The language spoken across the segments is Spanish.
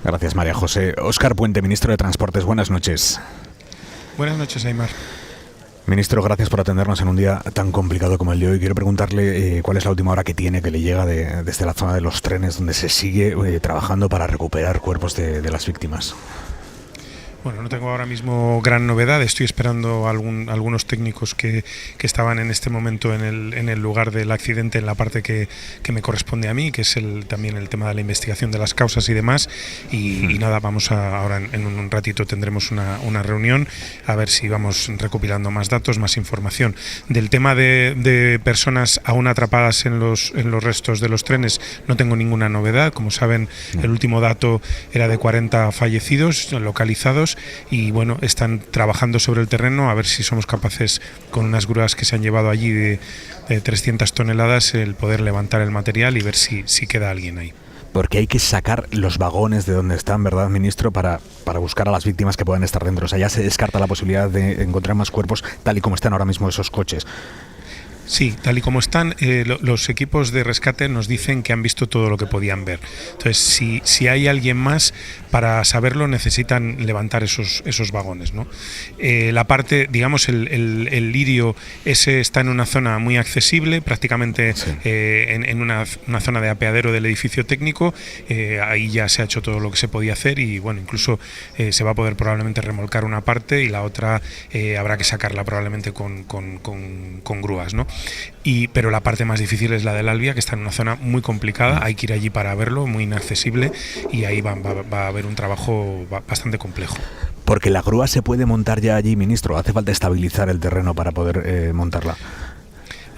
Gracias, María José. Óscar Puente, ministro de Transportes, buenas noches. Buenas noches, Aimar. Ministro, gracias por atendernos en un día tan complicado como el de hoy. Quiero preguntarle cuál es la última hora que tiene, que le llega desde la zona de los trenes, donde se sigue trabajando para recuperar cuerpos de las víctimas. Bueno, no tengo ahora mismo gran novedad. Estoy esperando algunos técnicos que estaban en este momento en el lugar del accidente, en la parte que me corresponde a mí, que es también el tema de la investigación de las causas y demás. Y nada, vamos ahora en un ratito tendremos una reunión a ver si vamos recopilando más datos, más información. Del tema de personas aún atrapadas en los restos de los trenes, no tengo ninguna novedad. Como saben, el último dato era de 40 fallecidos localizados. Y bueno, están trabajando sobre el terreno a ver si somos capaces, con unas grúas que se han llevado allí de 300 toneladas, el poder levantar el material y ver si queda alguien ahí. Porque hay que sacar los vagones de donde están, ¿verdad, ministro? Para buscar a las víctimas que puedan estar dentro. O sea, ya se descarta la posibilidad de encontrar más cuerpos tal y como están ahora mismo esos coches. Sí, tal y como están, los equipos de rescate nos dicen que han visto todo lo que podían ver. Entonces, si hay alguien más, para saberlo necesitan levantar esos vagones, ¿no? La parte, digamos, el lirio ese está en una zona muy accesible, prácticamente sí. En una zona de apeadero del edificio técnico. Ahí ya se ha hecho todo lo que se podía hacer y, bueno, incluso se va a poder probablemente remolcar una parte y la otra habrá que sacarla probablemente con grúas, ¿no? Pero la parte más difícil es la del Albia, que está en una zona muy complicada, hay que ir allí para verlo, muy inaccesible, y ahí va a haber un trabajo bastante complejo. Porque la grúa se puede montar ya allí, ministro, hace falta estabilizar el terreno para poder montarla.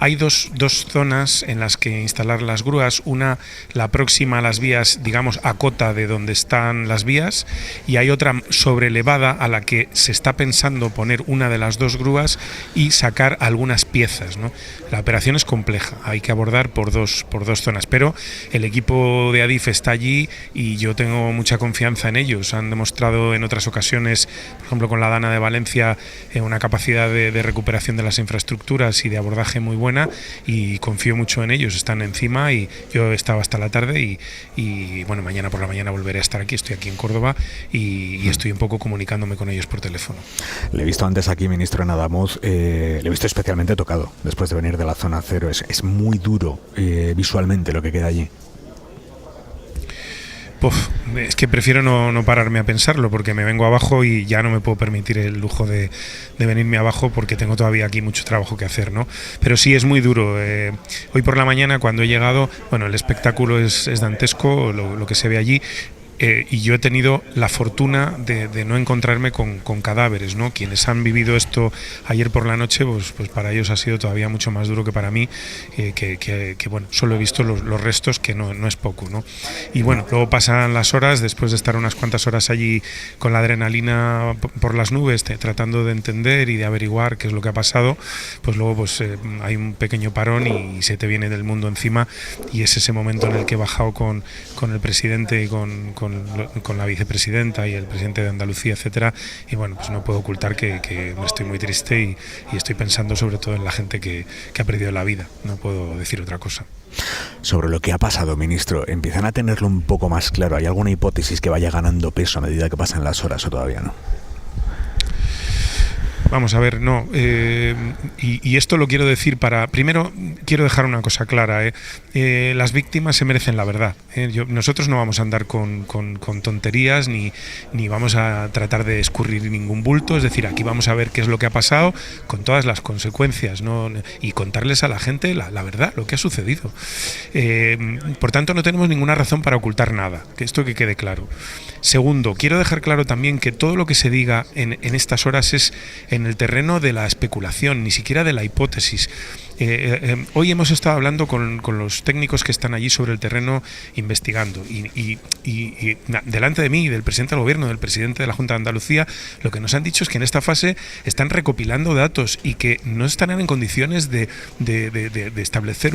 Hay dos zonas en las que instalar las grúas, una la próxima a las vías, digamos a cota de donde están las vías, y hay otra sobrelevada a la que se está pensando poner una de las dos grúas y sacar algunas piezas, ¿no? La operación es compleja, hay que abordar por dos zonas, pero el equipo de Adif está allí y yo tengo mucha confianza en ellos. Han demostrado en otras ocasiones, por ejemplo con la Dana de Valencia, una capacidad de recuperación de las infraestructuras y de abordaje muy buena, y confío mucho en ellos, están encima y yo he estado hasta la tarde y bueno, mañana por la mañana volveré a estar aquí, estoy aquí en Córdoba y estoy un poco comunicándome con ellos por teléfono. Le he visto antes aquí, ministro, en Adamuz, le he visto especialmente tocado después de venir de la zona cero, es muy duro visualmente lo que queda allí. Es que prefiero no pararme a pensarlo porque me vengo abajo y ya no me puedo permitir el lujo de venirme abajo porque tengo todavía aquí mucho trabajo que hacer, ¿no? Pero sí, es muy duro. Hoy por la mañana cuando he llegado, bueno, el espectáculo es dantesco, lo que se ve allí. Y yo he tenido la fortuna de no encontrarme con cadáveres, ¿no? Quienes han vivido esto ayer por la noche, pues para ellos ha sido todavía mucho más duro que para mí, que bueno, solo he visto los restos, que no es poco, ¿no? Y bueno, luego pasan las horas, después de estar unas cuantas horas allí con la adrenalina por las nubes, tratando de entender y de averiguar qué es lo que ha pasado, pues luego pues hay un pequeño parón y se te viene del mundo encima, y es ese momento en el que he bajado con el presidente y con la vicepresidenta y el presidente de Andalucía, etcétera, y bueno, pues no puedo ocultar que estoy muy triste y estoy pensando sobre todo en la gente que ha perdido la vida, no puedo decir otra cosa. Sobre lo que ha pasado, ministro, ¿empiezan a tenerlo un poco más claro? ¿Hay alguna hipótesis que vaya ganando peso a medida que pasan las horas o todavía no? Vamos a ver, no. Y esto lo quiero decir primero quiero dejar una cosa clara. Las víctimas se merecen la verdad. Nosotros no vamos a andar con tonterías ni vamos a tratar de escurrir ningún bulto. Es decir, aquí vamos a ver qué es lo que ha pasado con todas las consecuencias, ¿no? Y contarles a la gente la verdad, lo que ha sucedido. Por tanto, no tenemos ninguna razón para ocultar nada. Esto que quede claro. Segundo, quiero dejar claro también que todo lo que se diga en estas horas es en el terreno de la especulación, ni siquiera de la hipótesis. Hoy hemos estado hablando con los técnicos que están allí sobre el terreno investigando y delante de mí, del presidente del gobierno, del presidente de la Junta de Andalucía, lo que nos han dicho es que en esta fase están recopilando datos y que no estarán en condiciones de establecer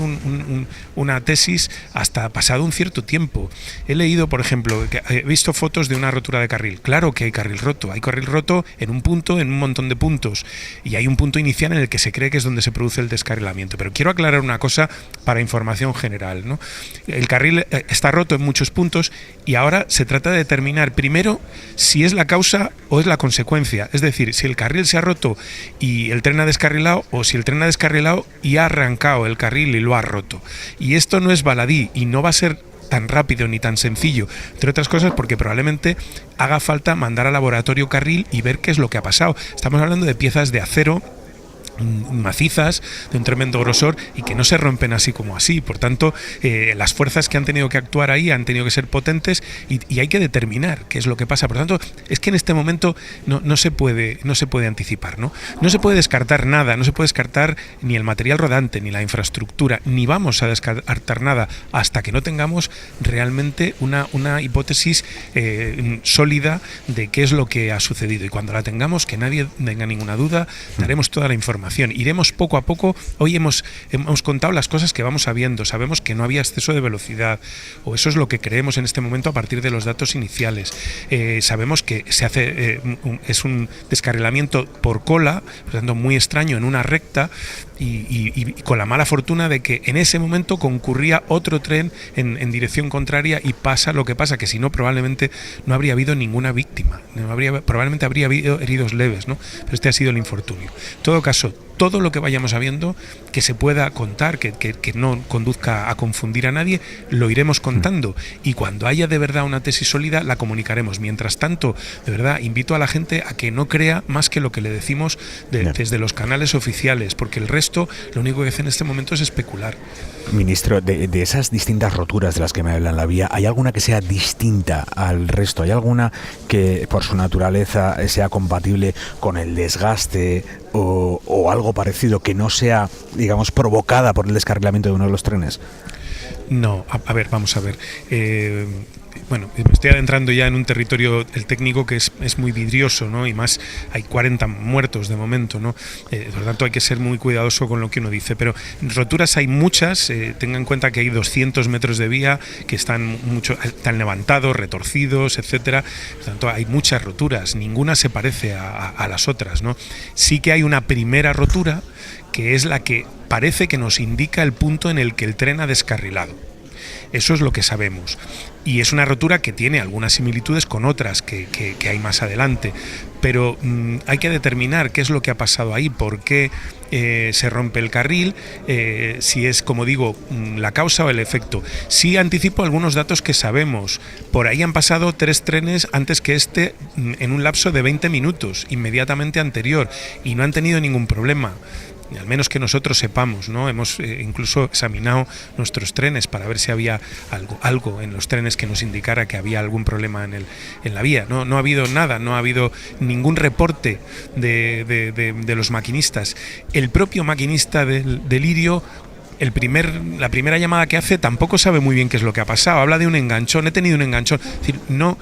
una tesis hasta pasado un cierto tiempo. He leído, por ejemplo, que he visto fotos de una rotura de carril. Claro que hay carril roto en un punto, en un montón de puntos, y hay un punto inicial en el que se cree que es donde se produce el descarrilamiento. descarrilamiento. Pero quiero aclarar una cosa para información general, ¿no? El carril está roto en muchos puntos y ahora se trata de determinar primero si es la causa o es la consecuencia. Es decir, si el carril se ha roto y el tren ha descarrilado, o si el tren ha descarrilado y ha arrancado el carril y lo ha roto. Y esto no es baladí y no va a ser tan rápido ni tan sencillo, entre otras cosas porque probablemente haga falta mandar al laboratorio carril y ver qué es lo que ha pasado. Estamos hablando de piezas de acero macizas, de un tremendo grosor y que no se rompen así como así. Por tanto, las fuerzas que han tenido que actuar ahí han tenido que ser potentes y hay que determinar qué es lo que pasa. Por tanto, es que en este momento no se puede anticipar, ¿no? No se puede descartar nada, no se puede descartar ni el material rodante, ni la infraestructura, ni vamos a descartar nada hasta que no tengamos realmente una hipótesis sólida de qué es lo que ha sucedido. Y cuando la tengamos, que nadie tenga ninguna duda, daremos toda la información. Iremos poco a poco. Hoy hemos contado las cosas que vamos sabiendo. Sabemos que no había exceso de velocidad, o eso es lo que creemos en este momento a partir de los datos iniciales. Sabemos que se hace es un descarrilamiento por cola, por tanto muy extraño en una recta, y con la mala fortuna de que en ese momento concurría otro tren en dirección contraria y pasa lo que pasa, que si no probablemente no habría habido ninguna víctima, probablemente habría habido heridos leves, ¿no? Pero este ha sido el infortunio. En todo caso, todo lo que vayamos sabiendo, que se pueda contar, que no conduzca a confundir a nadie, lo iremos contando, y cuando haya de verdad una tesis sólida la comunicaremos. Mientras tanto, de verdad, invito a la gente a que no crea más que lo que le decimos desde los canales oficiales, porque el resto lo único que hace en este momento es especular. Ministro, de esas distintas roturas de las que me habla en la vía, ¿hay alguna que sea distinta al resto? ¿Hay alguna que por su naturaleza sea compatible con el desgaste o algo parecido, que no sea, digamos, provocada por el descarrilamiento de uno de los trenes? No, a ver, vamos a ver. Bueno, me estoy adentrando ya en un territorio, el técnico, que es muy vidrioso, ¿no? Y más, hay 40 muertos de momento, ¿no? Por lo tanto, hay que ser muy cuidadoso con lo que uno dice. Pero roturas hay muchas. Tengan en cuenta que hay 200 metros de vía que están levantados, retorcidos, etcétera. Por lo tanto, hay muchas roturas. Ninguna se parece a las otras, ¿no? Sí que hay una primera rotura, que es la que parece que nos indica el punto en el que el tren ha descarrilado. Eso es lo que sabemos. Y es una rotura que tiene algunas similitudes con otras que hay más adelante. Pero hay que determinar qué es lo que ha pasado ahí, por qué se rompe el carril, si es, como digo, la causa o el efecto. Sí anticipo algunos datos que sabemos. Por ahí han pasado 3 trenes antes que este en un lapso de 20 minutos, inmediatamente anterior, y no han tenido ningún problema. Al menos que nosotros sepamos, ¿no? Hemos incluso examinado nuestros trenes para ver si había algo en los trenes que nos indicara que había algún problema en la vía. No ha habido nada, no ha habido ningún reporte de los maquinistas. El propio maquinista del Lirio, la primera llamada que hace, tampoco sabe muy bien qué es lo que ha pasado. Habla de un enganchón, he tenido un enganchón. Es decir, no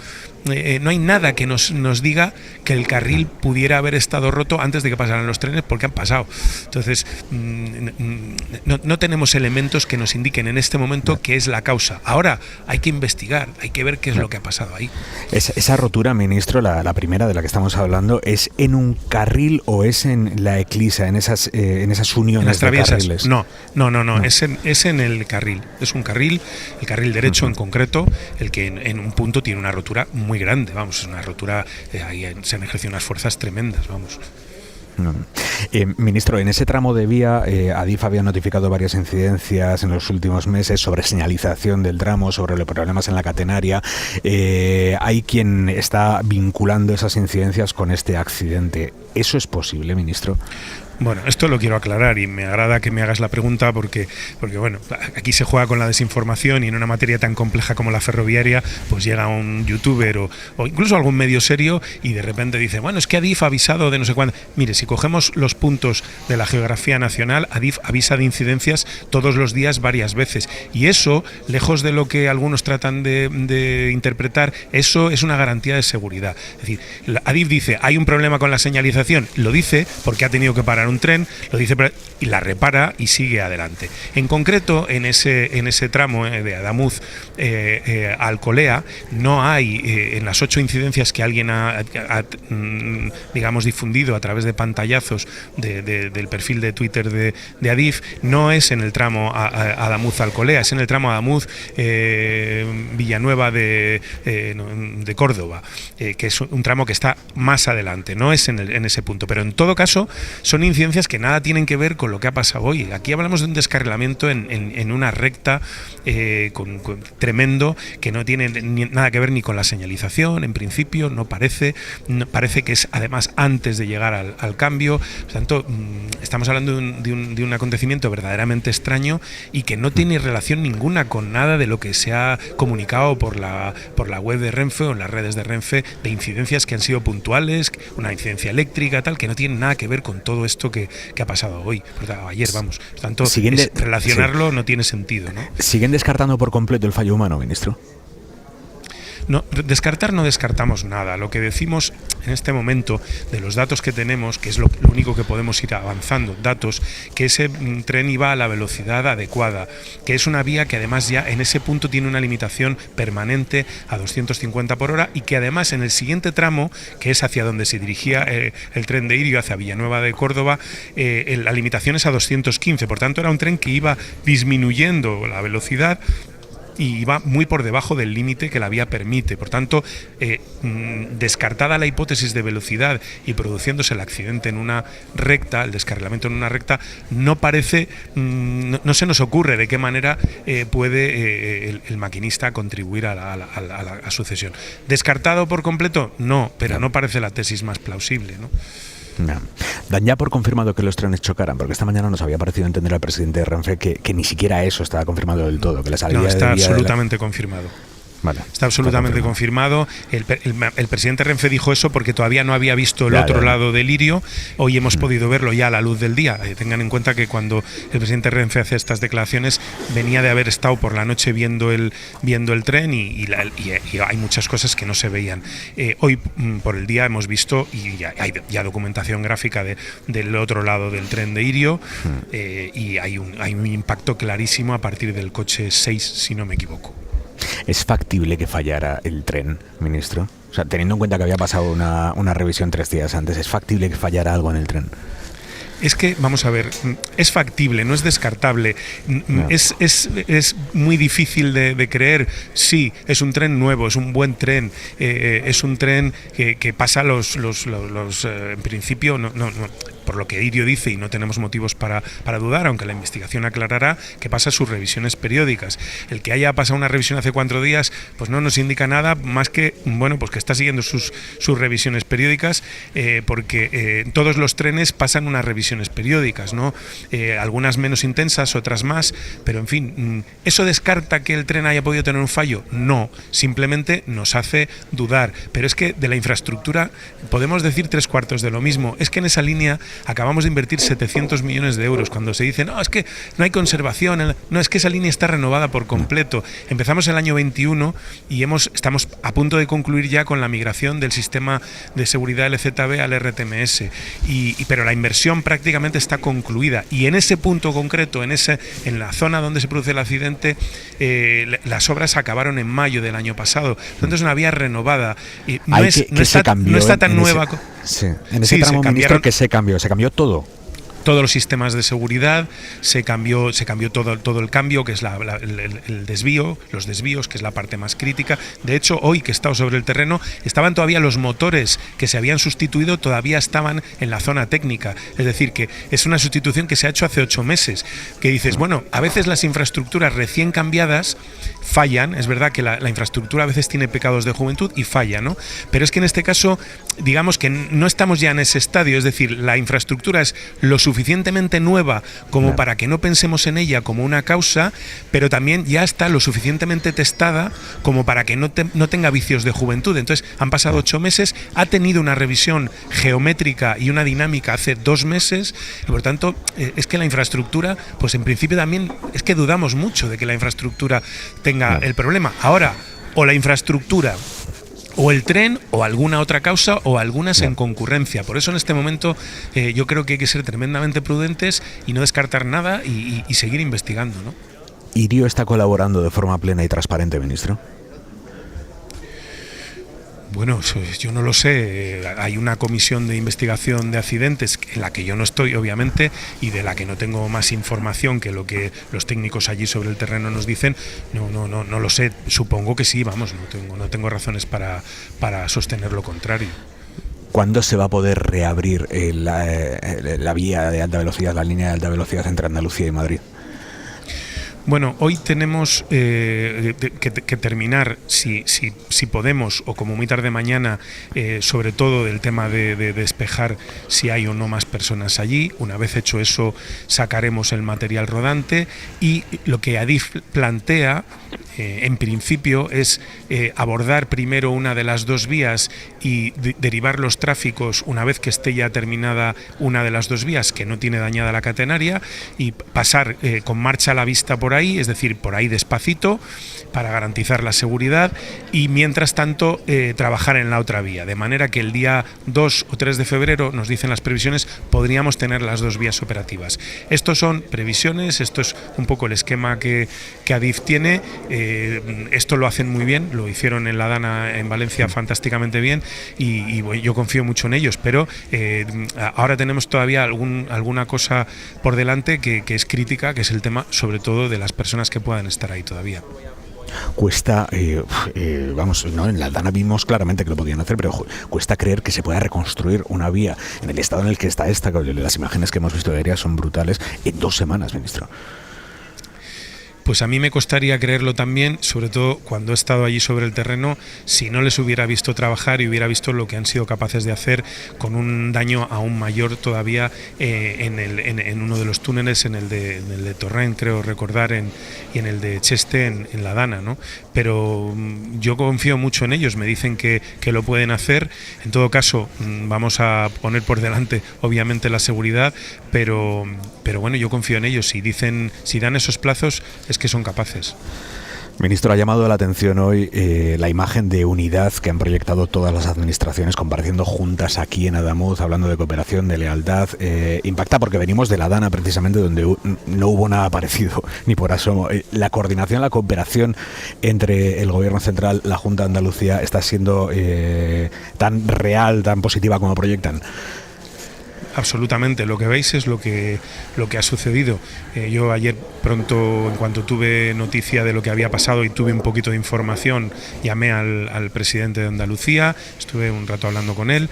hay nada que nos diga que el carril pudiera haber estado roto antes de que pasaran los trenes, porque han pasado. Entonces, no tenemos elementos que nos indiquen en este momento qué es la causa. Ahora hay que investigar, hay que ver qué es lo que ha pasado ahí. Esa rotura, ministro, la primera de la que estamos hablando, ¿es en un carril o es en la eclisa, en esas uniones de carriles? No. Es en el carril. Es un carril, el carril derecho en concreto, el que en un punto tiene una rotura muy grande, vamos, es una rotura, ahí se han ejercido unas fuerzas tremendas, vamos. Ministro, en ese tramo de vía, Adif había notificado varias incidencias en los últimos meses sobre señalización del tramo, sobre los problemas en la catenaria. Hay quien está vinculando esas incidencias con este accidente. ¿Eso es posible, ministro? Bueno, esto lo quiero aclarar y me agrada que me hagas la pregunta porque bueno, aquí se juega con la desinformación, y en una materia tan compleja como la ferroviaria, pues llega un youtuber o incluso algún medio serio y de repente dice, bueno, es que Adif ha avisado de no sé cuándo. Mire, si cogemos los puntos de la geografía nacional, Adif avisa de incidencias todos los días varias veces, y eso, lejos de lo que algunos tratan de interpretar, eso es una garantía de seguridad. Es decir, Adif dice, hay un problema con la señalización, lo dice porque ha tenido que parar reparar un tren, lo dice y la repara y sigue adelante. En concreto, en ese tramo de Adamuz a Alcolea, no hay, en las 8 incidencias que alguien ha digamos, difundido a través de pantallazos del perfil de Twitter de Adif, no es en el tramo Adamuz-Alcolea, es en el tramo Adamuz-Villanueva de Córdoba, que es un tramo que está más adelante, no es en ese punto. Pero en todo caso, son incidencias que nada tienen que ver con lo que ha pasado hoy. Aquí hablamos de un descarrilamiento en una recta tremendo, que no tiene nada que ver ni con la señalización, en principio, parece que es además antes de llegar al cambio. Por tanto, estamos hablando de un acontecimiento verdaderamente extraño y que no tiene relación ninguna con nada de lo que se ha comunicado por la web de Renfe o en las redes de Renfe, de incidencias que han sido puntuales, una incidencia eléctrica, tal, que no tiene nada que ver con todo esto que ha pasado hoy, ayer, vamos. Por tanto, relacionarlo no tiene sentido, ¿no? ¿Siguen descartando por completo el fallo humano, ministro? No descartamos nada. Lo que decimos en este momento de los datos que tenemos, que es lo único que podemos ir avanzando, datos, que ese tren iba a la velocidad adecuada, que es una vía que además ya en ese punto tiene una limitación permanente a 250 por hora y que además en el siguiente tramo, que es hacia donde se dirigía el tren de Irio, hacia Villanueva de Córdoba, la limitación es a 215. Por tanto, era un tren que iba disminuyendo la velocidad y iba muy por debajo del límite que la vía permite. Por tanto, descartada la hipótesis de velocidad y produciéndose el accidente en una recta, el descarrilamiento en una recta, no parece, no se nos ocurre de qué manera puede el maquinista contribuir a la sucesión. ¿Descartado por completo? No, pero no parece la tesis más plausible, ¿no? No. Dan ya por confirmado que los trenes chocaran, porque esta mañana nos había parecido entender al presidente de Renfe que ni siquiera eso estaba confirmado del todo, que la salida está absolutamente confirmado. Vale, está absolutamente confirmado. El presidente Renfe dijo eso porque todavía no había visto el otro lado del Irio. Hoy hemos podido verlo ya a la luz del día. Tengan en cuenta que cuando el presidente Renfe hace estas declaraciones venía de haber estado por la noche viendo el tren y hay muchas cosas que no se veían. Hoy por el día hemos visto y ya hay documentación gráfica del otro lado del tren de Irio y hay un impacto clarísimo a partir del coche 6, si no me equivoco. ¿Es factible que fallara el tren, ministro? O sea, teniendo en cuenta que había pasado una revisión 3 días antes, ¿es factible que fallara algo en el tren? Es que, vamos a ver, es factible, no es descartable. No. Es muy difícil de creer. Sí, es un tren nuevo, es un buen tren, es un tren que pasa en principio, no, por lo que Irio dice, y no tenemos motivos para dudar, aunque la investigación aclarará, que pasa sus revisiones periódicas. El que haya pasado una revisión hace 4 días, pues no nos indica nada más que, bueno, pues que está siguiendo sus revisiones periódicas, porque todos los trenes pasan unas revisiones periódicas, ¿no? Algunas menos intensas, otras más, pero en fin, ¿eso descarta que el tren haya podido tener un fallo? No, simplemente nos hace dudar. Pero es que de la infraestructura podemos decir 3/4 de lo mismo. Es que en esa línea acabamos de invertir 700 millones de euros. Cuando se dice, no, es que no hay conservación, no, es que esa línea está renovada por completo. Empezamos el año 21 y estamos a punto de concluir ya con la migración del sistema de seguridad LZB al RTMS. Pero la inversión prácticamente está concluida. Y en ese punto concreto, en la zona donde se produce el accidente, las obras acabaron en mayo del año pasado. Entonces es una vía renovada. Y no está tan nueva. En ese tramo, ministro, que se cambió todo. Todos los sistemas de seguridad, se cambió todo el cambio, que es el desvío, los desvíos, que es la parte más crítica. De hecho, hoy que he estado sobre el terreno, estaban todavía los motores que se habían sustituido, todavía estaban en la zona técnica. Es decir, que es una sustitución que se ha hecho hace 8 meses. Que dices, bueno, a veces las infraestructuras recién cambiadas fallan. Es verdad que la infraestructura a veces tiene pecados de juventud y falla, ¿no? Pero es que en este caso, digamos que no estamos ya en ese estadio. Es decir, la infraestructura es lo suficientemente nueva como para que no pensemos en ella como una causa, pero también ya está lo suficientemente testada como para que no tenga vicios de juventud. Entonces, han pasado 8 meses, ha tenido una revisión geométrica y una dinámica hace 2 meses, y por tanto, es que la infraestructura, pues en principio también, es que dudamos mucho de que la infraestructura tenga el problema. Ahora, o la infraestructura o el tren o alguna otra causa o algunas en concurrencia. Por eso en este momento yo creo que hay que ser tremendamente prudentes y no descartar nada y seguir investigando, ¿no? ¿Irio está colaborando de forma plena y transparente, ministro? Bueno, yo no lo sé. Hay una comisión de investigación de accidentes en la que yo no estoy, obviamente, y de la que no tengo más información que lo que los técnicos allí sobre el terreno nos dicen. No lo sé. Supongo que sí, vamos, no tengo razones para sostener lo contrario. ¿Cuándo se va a poder reabrir la vía de alta velocidad, la línea de alta velocidad entre Andalucía y Madrid? Bueno, hoy tenemos que terminar, si podemos, o como muy tarde mañana, sobre todo del tema de despejar si hay o no más personas allí. Una vez hecho eso, sacaremos el material rodante y lo que Adif plantea, en principio, es abordar primero una de las dos vías y derivar los tráficos una vez que esté ya terminada una de las dos vías que no tiene dañada la catenaria y pasar con marcha a la vista por ahí, es decir, por ahí despacito para garantizar la seguridad y mientras tanto trabajar en la otra vía, de manera que el día 2 o 3 de febrero, nos dicen las previsiones, podríamos tener las dos vías operativas. Estos son previsiones, esto es un poco el esquema que Adif tiene. Esto lo hacen muy bien, lo hicieron en la Dana en Valencia fantásticamente bien y yo confío mucho en ellos, pero ahora tenemos todavía alguna cosa por delante que es crítica, que es el tema sobre todo de las personas que puedan estar ahí todavía. Cuesta, vamos, ¿no? En la Dana vimos claramente que lo podían hacer, pero cuesta creer que se pueda reconstruir una vía en el estado en el que está esta. Las imágenes que hemos visto de aéreas son brutales en 2 semanas, ministro. Pues a mí me costaría creerlo también, sobre todo cuando he estado allí sobre el terreno, si no les hubiera visto trabajar y hubiera visto lo que han sido capaces de hacer con un daño aún mayor todavía en uno de los túneles, en el de Torrent, creo recordar, y en el de Cheste, en la Dana, ¿no? Pero yo confío mucho en ellos, me dicen que lo pueden hacer. En todo caso, vamos a poner por delante, obviamente, la seguridad, pero bueno, yo confío en ellos. Si dan esos plazos, es que son capaces. Ministro, ha llamado la atención hoy la imagen de unidad que han proyectado todas las administraciones compareciendo juntas aquí en Adamuz, hablando de cooperación, de lealtad. Impacta porque venimos de la Dana, precisamente, donde no hubo nada parecido, ni por asomo. La coordinación, la cooperación entre el Gobierno central, la Junta de Andalucía, está siendo tan real, tan positiva como proyectan. Absolutamente, lo que veis es lo que ha sucedido. Yo ayer pronto, en cuanto tuve noticia de lo que había pasado y tuve un poquito de información, llamé al presidente de Andalucía, estuve un rato hablando con él.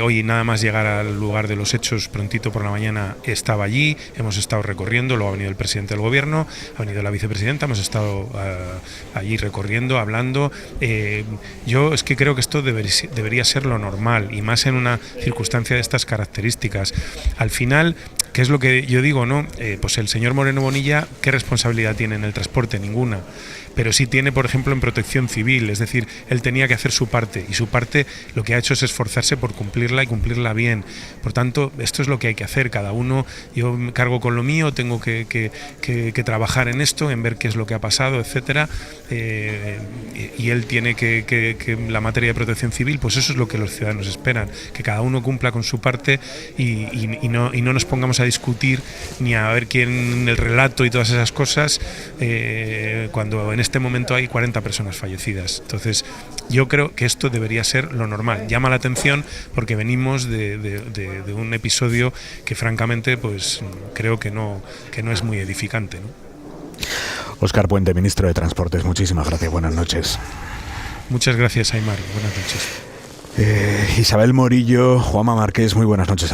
Hoy nada más llegar al lugar de los hechos, prontito por la mañana estaba allí, hemos estado recorriendo, luego ha venido el presidente del gobierno, ha venido la vicepresidenta, hemos estado allí recorriendo, hablando. Yo es que creo que esto debería ser lo normal, y más en una circunstancia de estas características. Al final, ¿qué es lo que yo digo, no? Pues el señor Moreno Bonilla, ¿qué responsabilidad tiene en el transporte? Ninguna. Pero sí tiene, por ejemplo, en protección civil, es decir, él tenía que hacer su parte, y su parte lo que ha hecho es esforzarse por cumplirla y cumplirla bien. Por tanto, esto es lo que hay que hacer, cada uno. Yo me cargo con lo mío, tengo que trabajar en esto, en ver qué es lo que ha pasado, etcétera, y él tiene que la materia de protección civil, pues eso es lo que los ciudadanos esperan, que cada uno cumpla con su parte y no nos pongamos a discutir ni a ver quién el relato y todas esas cosas, cuando en este momento hay 40 personas fallecidas. Entonces, yo creo que esto debería ser lo normal. Llama la atención porque venimos de un episodio que, francamente, pues creo que no es muy edificante, ¿no? Óscar Puente, ministro de Transportes, muchísimas gracias. Buenas noches. Muchas gracias, Aymar. Buenas noches. Isabel Morillo, Juanma Márquez, muy buenas noches.